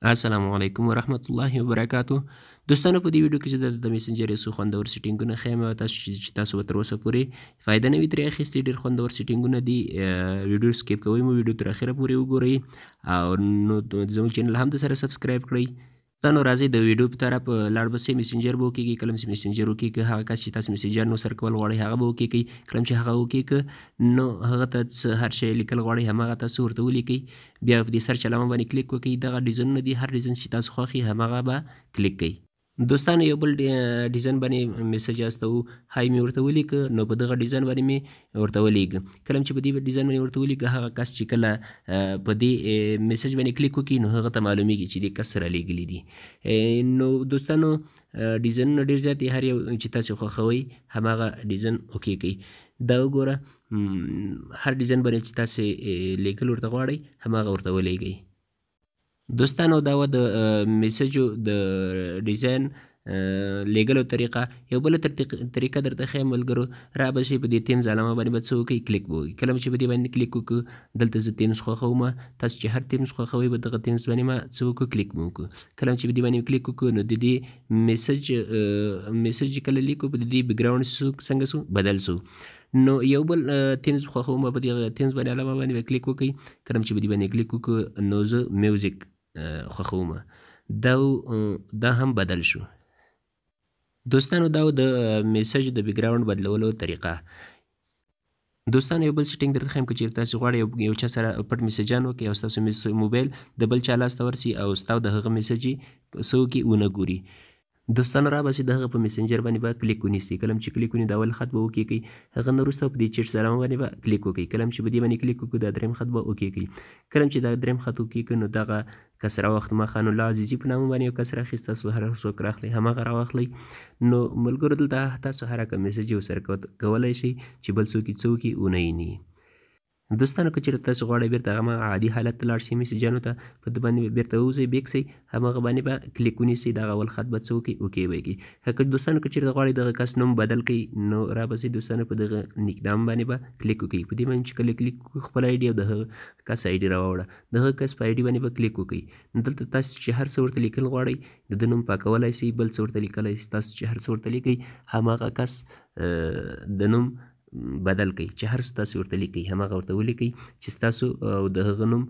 السلام علیکم ورحمت الله وبرکاتو. دوستانو په دې ویډیو کې چې د میسنجر یو څو خوندور سیټینګونه ښیم او تاسو چې تاسو به تر اوسه پورې فایده نه وي ترې اخیستې. ډېر خوندور سیټینګونه دي. ویډیو سکیپ کوئ مو ویډیو تر اخره پورې وګورئ او نو زموږ چینل هم د سره سبسکرایب کړئ. نو راځئ د ویډیو په طرف لاړ به سئ. میسنجر به وکیږئ. کله چې میسنجر وکیږئ هغه کس چې تاسو میسنجر نو سره کول غواړئ هغه به وکیږئ. کله چې هغه وکیږئ نو هغه ته څه هر شی لیکل غواړئ هماغه تاسو ورته ولیکئ. بیا په دې سرچ علامه باندې کلیک وکړئ. دغه ډیزاینونه دي، هر ډیزاین چې تاسو خوښ وي هماغه به کلیک کړئ. دوستانو یو بل ډیزاین باندې میسج استوو. های مې ورته ولیکه نو په دغه ډیزاین باندې مې ورته ولیږه. کله چې په دې ډیزاین باندې ورته ولیږه هغه کس چې کله په دې میسج باندې کلیک وکړي نو هغه ته معلومیږي چې دې کس رالیږلي دي. نو دوستانو ډیزاینونه ډېر زیات دي، هر یو چې تاسو خوښوئ هماغه ډیزاین اوکې کړئ. دا وګوره هر ډیزاین باندې چې تاسې لیکل ورته غواړئ هماغه ورته ولیږئ. دوستانو دا و د میسجو د ډیزاین لیږلو طریقه. یو بله طریقه درته ښیم ملګرو. رابشئ په دې تیمز علامه باندې به څه وکئ کلیک به وکئ. کله چې په دې باندې کلیک وکړو دلته زه تیمز خوښومه. تاسو چې هر تیمز خوښوئ په دغه تیمز باندې ما څه وکړو کلیک مو وکړو. کله چې په دې باندې کلیک وکړو نو د دې میسج چې کله لیکو په دې بیکګراوند څنګه سو بدل سو. نو یو بل تیمز خوښومه په دې تیمز باندې علامه باندې به کلیک وکئ. کله چې په دې باندې کلیک وکړو نو زه میوزیک خوښومه. دا هم بدل شو. دوستانو دا و د میسج د بیکګراوند بدلولو طریقه. دوستانو یو بل سیټینګ درته ښیم که چېرې تاسو غواړئ یو چا سره پټ میسجان وکړئ او ستاسو موبایل د بل چا لاس ته ورسي او ستا د هغه میسج یې څه وکړي ونه ګوري. دوستانو راباسئ د هغه په میسنجر باندې به کلیک ونیسئ. کله چې کلیک ونیو د اول خط به اوکې کړئ. هغه نه وروسته په دې چیټس علامه باندې به کلیک وکړئ. کله چې په دې باندې کلیک وکړو دا دریم خط به اوکې کړئ. کله چې دا دریم خط اوکې کړو نو دغه کس راوخت خان الله عزیزي په نامه باندې یو کس راخیست. تاسو هر څوک راخلئ هماغه راواخلئ. نو ملګرو دلته تاسو هر کوم میسج ورسره کولی شئ چې بل څوک یې څه وکړي ونه ویني. دوستانو که چېرته تاسو غواړئ بیرته هماغه عادي حالت ته لاړ شئ میسجانو ته په ده باندې بیرته ووځئ بیک سئ هماغه باندې به کلیک ونیسئ. دغه اول خط به څه وکړئ اوکې به یې کړئ. که دوستانو که چېرته غواړئ دغه کس نوم بدل کړئ نو راباسئ دوستانو په دغه نیکنام باندې به کلیک وکړئ. په دې باندې چې کله کلیک وکړو خپل آی ډي او د هغه کس آی ډي راوړه. د هغه کس په آی ډي باندې به کلیک وکړئ. نو دلته تاسو چې هر څه ورته لیکل غواړئ د ده نوم پاکولی شئ، بل څه ورته لیکلی شئ. تاسو چې هر څه ورته لیکئ هماغه کس د نوم بدل کړئ. چې هر څه تاسو ورته لیکئ هماغه ورته ولیکئ چې ستاسو او د هغه نوم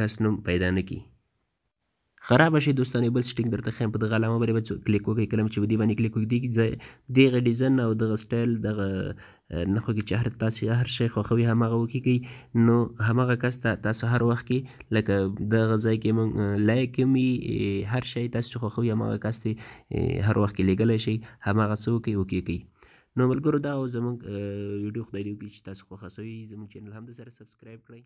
کس نوم پیدا نه کړي. خرابه شي دوستانو یو بل سیټینګ درته ښیم. په دغه علامه باندې به کلیک وکړئ. کله چې په دې باندې کلیک وکړئ دغه ډیزاین او دغه سټایل دغه نښو کې چې تاسې هر شی خوښوي هماغه وکړئ. نو هماغه کس ته تاسو هر وخت کې لکه دغه ځای کې مونږ لایک هم وي هر شی تاسو چې خوښوي هماغه کس ته هر وخت کې لیږلی شئ. هماغه څه وکړئ اوکې کړئ. نو ملګرو دا او زموږ ویډیو خدای دې وکړي چې تاسو خوښه سوې زموږ چینل هم د سره سبسکرایب کړئ.